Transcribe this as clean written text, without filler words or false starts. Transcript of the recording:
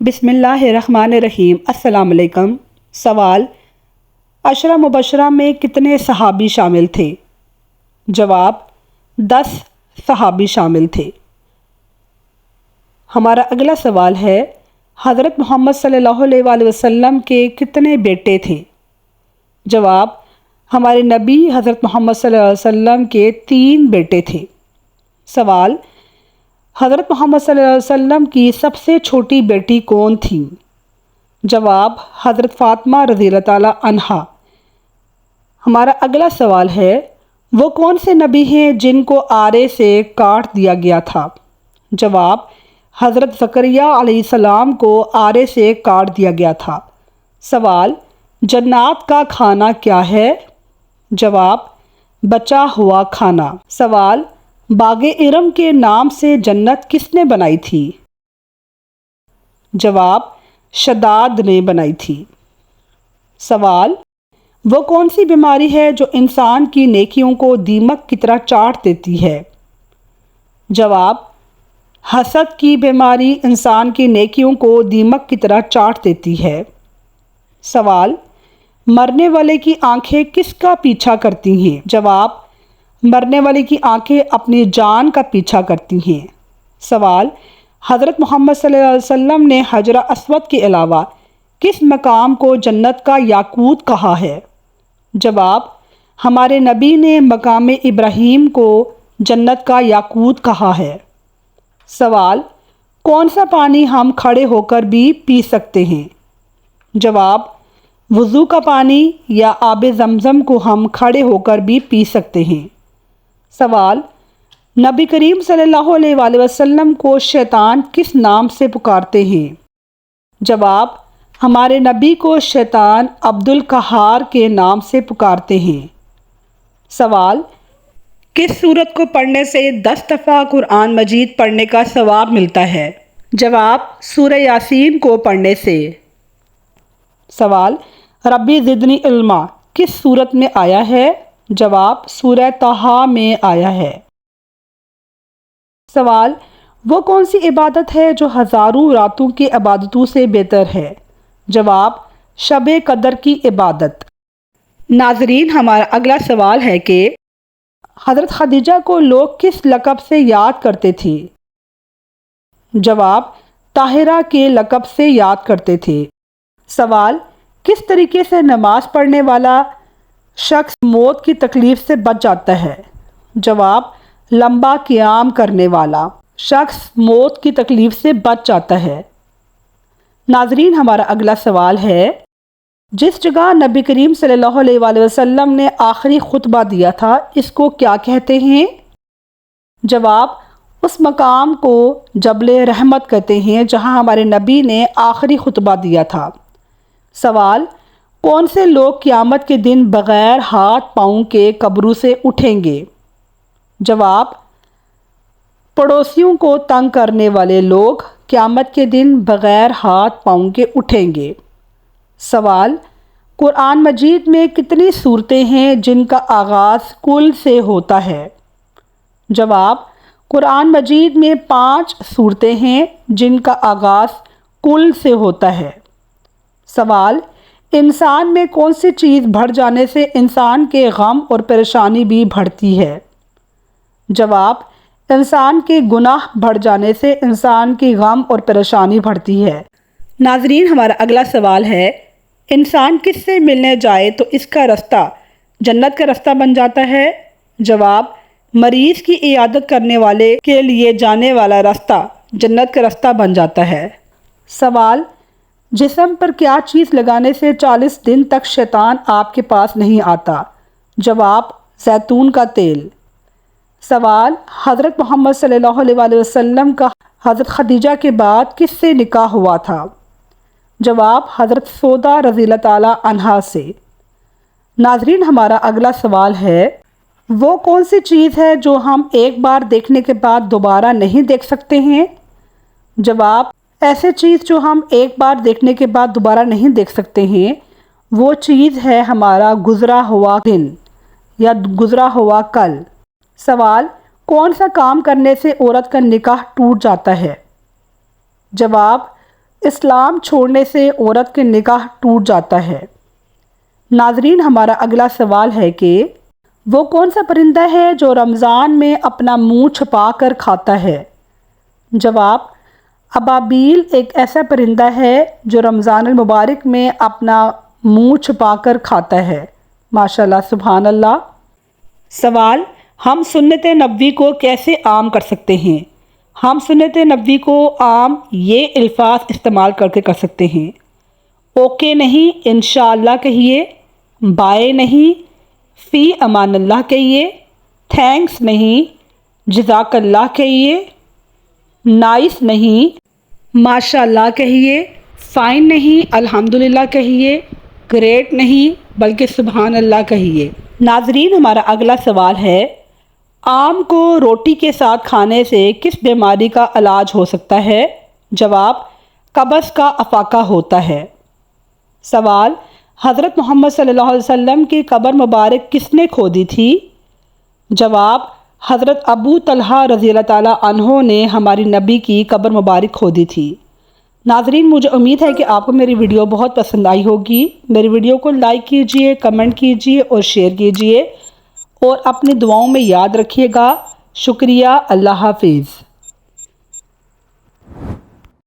بسم اللہ الرحمن الرحیم۔ السلام علیکم۔ سوال: عشرہ مبشرہ میں کتنے صحابی شامل تھے؟ جواب: 10 صحابی شامل تھے۔ ہمارا اگلا سوال ہے: حضرت محمد صلی اللہ علیہ وآلہ وسلم کے کتنے بیٹے تھے؟ جواب: ہمارے نبی حضرت محمد صلی اللہ علیہ وسلم کے 3 بیٹے تھے۔ سوال: حضرت محمد صلی اللہ علیہ وسلم کی سب سے چھوٹی بیٹی کون تھیں؟ جواب: حضرت فاطمہ رضی اللہ تعالیٰ عنہا۔ ہمارا اگلا سوال ہے: وہ کون سے نبی ہیں جن کو آرے سے کاٹ دیا گیا تھا؟ جواب: حضرت زکریا علیہ السلام کو آرے سے کاٹ دیا گیا تھا۔ سوال: جنات کا کھانا کیا ہے؟ جواب: بچا ہوا کھانا۔ سوال: باغ ارم کے نام سے جنت کس نے بنائی تھی؟ جواب: شداد نے بنائی تھی۔ سوال: وہ کون سی بیماری ہے جو انسان کی نیکیوں کو دیمک کی طرح چاٹ دیتی ہے؟ جواب: حسد کی بیماری انسان کی نیکیوں کو دیمک کی طرح چاٹ دیتی ہے۔ سوال: مرنے والے کی آنکھیں کس کا پیچھا کرتی ہیں؟ جواب: مرنے والے کی آنکھیں اپنی جان کا پیچھا کرتی ہیں۔ سوال: حضرت محمد صلی اللہ علیہ وسلم نے حجر اسود کے علاوہ کس مقام کو جنت کا یاقوت کہا ہے؟ جواب: ہمارے نبی نے مقام ابراہیم کو جنت کا یاقوت کہا ہے۔ سوال: کون سا پانی ہم کھڑے ہو کر بھی پی سکتے ہیں؟ جواب: وضو کا پانی یا آب زمزم کو ہم کھڑے ہو کر بھی پی سکتے ہیں۔ سوال: نبی کریم صلی اللہ علیہ وآلہ وسلم کو شیطان کس نام سے پکارتے ہیں؟ جواب: ہمارے نبی کو شیطان عبد القہار کے نام سے پکارتے ہیں۔ سوال: کس سورت کو پڑھنے سے 10 دفعہ قرآن مجید پڑھنے کا ثواب ملتا ہے؟ جواب: سورہ یاسین کو پڑھنے سے۔ سوال: ربی زدنی علما کس سورت میں آیا ہے؟ جواب: سورہ طٰہٰ میں آیا ہے۔ سوال: وہ کون سی عبادت ہے جو ہزاروں راتوں کی عبادتوں سے بہتر ہے؟ جواب: شب قدر کی عبادت۔ ناظرین، ہمارا اگلا سوال ہے کہ حضرت خدیجہ کو لوگ کس لقب سے یاد کرتے تھے؟ جواب: طاہرہ کے لقب سے یاد کرتے تھے۔ سوال: کس طریقے سے نماز پڑھنے والا شخص موت کی تکلیف سے بچ جاتا ہے؟ جواب: لمبا قیام کرنے والا شخص موت کی تکلیف سے بچ جاتا ہے۔ ناظرین، ہمارا اگلا سوال ہے: جس جگہ نبی کریم صلی اللہ علیہ وآلہ وسلم نے آخری خطبہ دیا تھا اس کو کیا کہتے ہیں؟ جواب: اس مقام کو جبل رحمت کہتے ہیں جہاں ہمارے نبی نے آخری خطبہ دیا تھا۔ سوال: کون سے لوگ قیامت کے دن بغیر ہاتھ پاؤں کے قبروں سے اٹھیں گے؟ جواب: پڑوسیوں کو تنگ کرنے والے لوگ قیامت کے دن بغیر ہاتھ پاؤں کے اٹھیں گے۔ سوال: قرآن مجید میں کتنی سورتیں ہیں جن کا آغاز کل سے ہوتا ہے؟ جواب: قرآن مجید میں 5 سورتیں ہیں جن کا آغاز کل سے ہوتا ہے۔ سوال: انسان میں کون سی چیز بڑھ جانے سے انسان کے غم اور پریشانی بھی بڑھتی ہے؟ جواب: انسان کے گناہ بڑھ جانے سے انسان کی غم اور پریشانی بڑھتی ہے۔ ناظرین، ہمارا اگلا سوال ہے: انسان کس سے ملنے جائے تو اس کا رستہ جنت کا رستہ بن جاتا ہے؟ جواب: مریض کی عیادت کرنے والے کے لیے جانے والا راستہ جنت کا رستہ بن جاتا ہے۔ سوال: جسم پر کیا چیز لگانے سے 40 دن تک شیطان آپ کے پاس نہیں آتا؟ جواب: زیتون کا تیل۔ سوال: حضرت محمد صلی اللہ علیہ وآلہ وسلم کا حضرت خدیجہ کے بعد کس سے نکاح ہوا تھا؟ جواب: حضرت سودا رضی اللہ تعالیٰ عنہا سے۔ ناظرین، ہمارا اگلا سوال ہے: وہ کون سی چیز ہے جو ہم ایک بار دیکھنے کے بعد دوبارہ نہیں دیکھ سکتے ہیں؟ جواب: ایسے چیز جو ہم ایک بار دیکھنے کے بعد دوبارہ نہیں دیکھ سکتے ہیں وہ چیز ہے ہمارا گزرا ہوا دن یا گزرا ہوا کل۔ سوال: کون سا کام کرنے سے عورت کا نکاح ٹوٹ جاتا ہے؟ جواب: اسلام چھوڑنے سے عورت کے نکاح ٹوٹ جاتا ہے۔ ناظرین، ہمارا اگلا سوال ہے کہ وہ کون سا پرندہ ہے جو رمضان میں اپنا منہ چھپا کر کھاتا ہے؟ جواب: ابابیل ایک ایسا پرندہ ہے جو رمضان المبارک میں اپنا منہ چھپا کر کھاتا ہے۔ ماشاءاللہ، سبحان اللہ۔ سوال: ہم سنت نبوی کو کیسے عام کر سکتے ہیں؟ ہم سنت نبوی کو عام یہ الفاظ استعمال کر سکتے ہیں: اوکے نہیں، انشاءاللہ کہیے، بائے نہیں، فی امان اللہ کہیے، تھینکس نہیں، جزاک اللہ کہیے، نائس نہیں، ماشاءاللہ کہیے، فائن نہیں، الحمدللہ کہیے، گریٹ نہیں بلکہ سبحان اللہ کہیے۔ ناظرین، ہمارا اگلا سوال ہے: آم کو روٹی کے ساتھ کھانے سے کس بیماری کا علاج ہو سکتا ہے؟ جواب: قبض کا افاقہ ہوتا ہے۔ سوال: حضرت محمد صلی اللہ علیہ وسلم کی قبر مبارک کس نے کھودی تھی؟ جواب: حضرت ابو طلحہ رضی اللہ تعالیٰ عنہ نے ہماری نبی کی قبر مبارک کھودی تھی۔ ناظرین، مجھے امید ہے کہ آپ کو میری ویڈیو بہت پسند آئی ہوگی۔ میری ویڈیو کو لائک کیجئے، کمنٹ کیجئے اور شیئر کیجئے، اور اپنی دعاؤں میں یاد رکھیے گا۔ شکریہ، اللہ حافظ۔